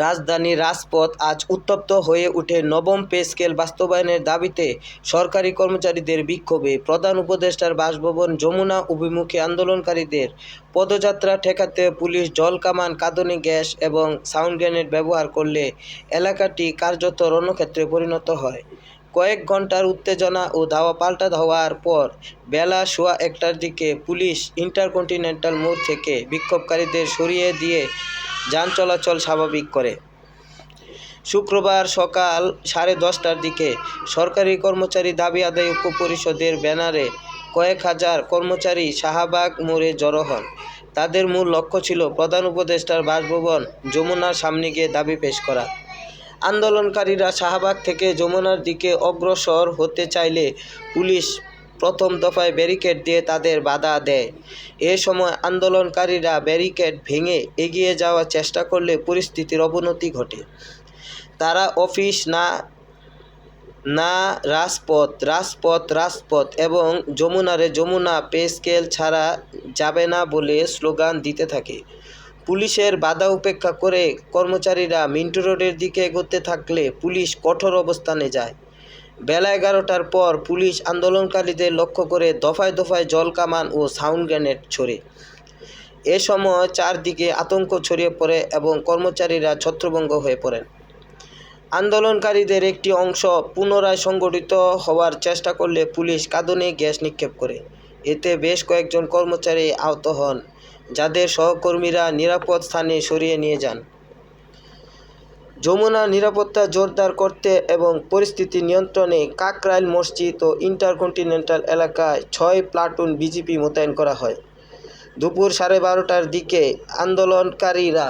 রাজধানীর রাজপথ আজ উত্তপ্ত হয়ে ওঠে নবম পে স্কেল বাস্তবায়নের দাবিতে সরকারি কর্মচারীদের বিক্ষোভে। প্রধান উপদেষ্টার বাসভবন যমুনা অভিমুখে আন্দোলনকারীদের পদযাত্রা ঠেকাতে পুলিশ জলকামান, কাঁদানে গ্যাস এবং সাউন্ড গ্রেনেড ব্যবহার করলে এলাকাটি কার্যত রণক্ষেত্রে পরিণত হয়। কয়েক ঘণ্টার উত্তেজনা ও ধাওয়া পাল্টা ধাওয়ার পর বেলা 1:15টার দিকে পুলিশ ইন্টারকন্টিনেন্টাল মোড় থেকে বিক্ষোভকারীদের সরিয়ে দিয়ে যান চলাচল স্বাভাবিক করে। শুক্রবার সকাল 10:30টার দিকে সরকারি কর্মচারী দাবি আদায় ঐক্য পরিষদের ব্যানারে কয়েক হাজার কর্মচারী শাহবাগ মোড়ে জড়ো হন। তাদের মূল লক্ষ্য ছিল প্রধান উপদেষ্টার বাসভবন যমুনার সামনে গিয়ে দাবি পেশ করা। আন্দোলনকারীরা শাহবাগ থেকে যমুনার দিকে অগ্রসর হতে চাইলে পুলিশ প্রথম দফায় ব্যারিকেড দিয়ে তাদের বাধা দেয়। এ সময় আন্দোলনকারীরা ব্যারিকেড ভেঙে এগিয়ে যাওয়ার চেষ্টা করলে পরিস্থিতির অবনতি ঘটে। তারা অফিস না রাজপথ এবং যমুনা পে স্কেল ছাড়া যাবে না বলে স্লোগান দিতে থাকে। পুলিশের বাধা উপেক্ষা করে কর্মচারীরা মিন্টু রোডের দিকে এগোতে থাকলে পুলিশ কঠোর অবস্থানে যায়। বেলা 11টার পর পুলিশ আন্দোলনকারীদের লক্ষ্য করে দফায় দফায় জলকামান ও সাউন্ড গ্রেনেড ছোড়ে। এ সময় চারদিকে আতঙ্ক ছড়িয়ে পড়ে এবং কর্মচারীরা ছত্রভঙ্গ হয়ে পড়েন। আন্দোলনকারীদের একটি অংশ পুনরায় সংগঠিত হওয়ার চেষ্টা করলে পুলিশ কাঁদানে গ্যাস নিক্ষেপ করে। এতে বেশ কয়েকজন কর্মচারী আহত হন, যাদের সহকর্মীরা নিরাপদ স্থানে সরিয়ে নিয়ে যান। যমুনা নিরাপত্তা জোরদার করতে এবং পরিস্থিতি নিয়ন্ত্রণে কাকরাইল মসজিদ ও ইন্টারকন্টিনেন্টাল এলাকায় 6 প্লাটুন বিজিবি মোতায়েন করা হয়। দুপুর 12:30টার দিকে আন্দোলনকারীরা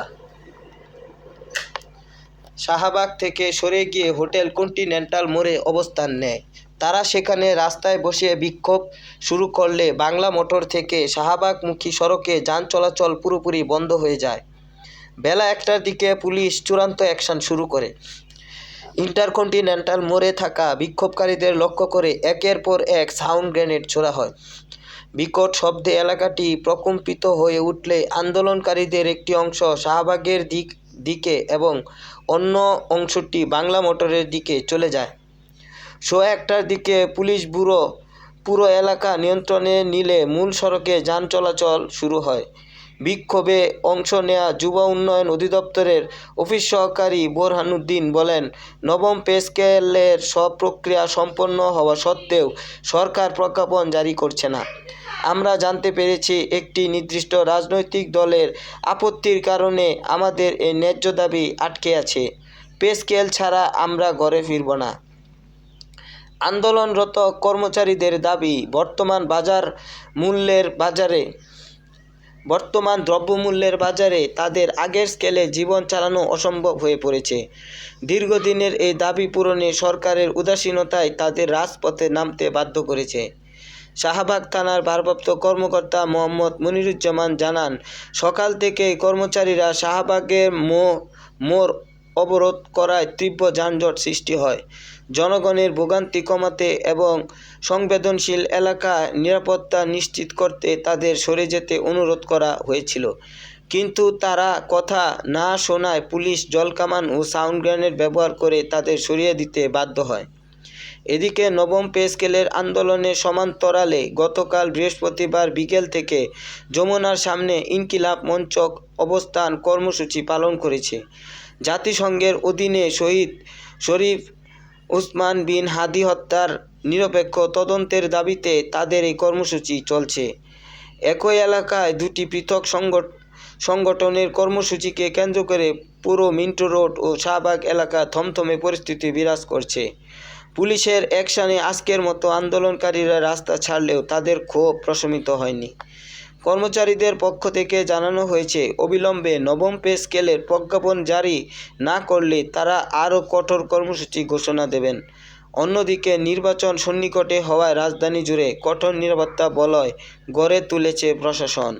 শাহবাগ থেকে সরে গিয়ে হোটেল কন্টিনেন্টাল মোড়ে অবস্থান নেয়। তারা সেখানে রাস্তায় বসে বিক্ষোভ শুরু করলে বাংলা মোটর থেকে শাহবাগমুখী সড়কে যান চলাচল পুরোপুরি বন্ধ হয়ে যায়। বেলা 1টার দিকে পুলিশ চূড়ান্ত অ্যাকশন শুরু করে। ইন্টারকন্টিনেন্টাল মোড়ে থাকা বিক্ষোভকারীদের লক্ষ্য করে একের পর এক সাউন্ড গ্রেনেড ছোড়া হয়। বিকট শব্দে এলাকাটি প্রকম্পিত হয়ে উঠলে আন্দোলনকারীদের একটি অংশ শাহবাগের দিকে এবং অন্য অংশটি বাংলা মোটরের দিকে চলে যায়। 1:15টার দিকে পুলিশ পুরো এলাকা নিয়ন্ত্রণে নিলে মূল সড়কে যান চলাচল শুরু হয়। বিক্ষোভে অংশ নেয়া যুব উন্নয়ন অধিদপ্তরের অফিস সহকারী বোরহানুদ্দিন বলেন, নবম পে স্কেলের সব প্রক্রিয়া সম্পন্ন হওয়া সত্ত্বেও সরকার প্রজ্ঞাপন জারি করছে না। আমরা জানতে পেরেছি একটি নির্দিষ্ট রাজনৈতিক দলের আপত্তির কারণে আমাদের এই ন্যায্য দাবি আটকে আছে। পে স্কেল ছাড়া আমরা ঘরে ফিরব না। আন্দোলনরত কর্মচারীদের দাবি, বর্তমান দ্রব্যমূল্যের বাজারে তাদের আগের স্কেলে জীবন চালানো অসম্ভব হয়ে পড়েছে। দীর্ঘদিনের এই দাবি পূরণে সরকারের উদাসীনতায় তাদের রাজপথে নামতে বাধ্য করেছে। শাহবাগ থানার ভারপ্রাপ্ত কর্মকর্তা মোহাম্মদ মনিরুজ্জামান জানান, সকাল থেকেই কর্মচারীরা শাহবাগের মোড় অবরোধ করায় তীব্র যানজট সৃষ্টি হয়। জনগণের ভোগান্তি কমাতে এবং সংবেদনশীল এলাকায় নিরাপত্তা নিশ্চিত করতে তাদের সরে যেতে অনুরোধ করা হয়েছিল, কিন্তু তারা কথা না শোনায় পুলিশ জলকামান ও সাউন্ড গ্রেনেড ব্যবহার করে তাদের সরিয়ে দিতে বাধ্য হয়। এদিকে নবম পে স্কেলের আন্দোলনের সমান্তরালে গতকাল বৃহস্পতিবার বিকেল থেকে যমুনার সামনে ইনকিলাব মঞ্চ অবস্থান কর্মসূচি পালন করেছে। জাতিসংঘের অধীনে শহীদ শরীফ উসমান বিন হাদি হত্যার নিরপেক্ষ তদন্তের দাবিতে তাদের এই কর্মসূচি চলছে। একই এলাকায় দুটি পৃথক সংগঠনের কর্মসূচিকে কেন্দ্র করে পুরো মিন্টু রোড ও শাহবাগ এলাকা থমথমে পরিস্থিতি বিরাজ করছে। পুলিশের অ্যাকশনে আজকের মতো আন্দোলনকারীরা রাস্তা ছাড়লেও তাদের ক্ষোভ প্রশমিত হয়নি। কর্মচারীদের পক্ষ থেকে জানানো হয়েছে, অবিলম্বে নবম পে স্কেলের প্রজ্ঞাপন জারি না করলে তারা আরও কঠোর কর্মসূচি ঘোষণা দেবেন। অন্যদিকে নির্বাচন সন্নিকটে হওয়ায় রাজধানী জুড়ে কঠোর নিরাপত্তা বলয় গড়ে তুলেছে প্রশাসন।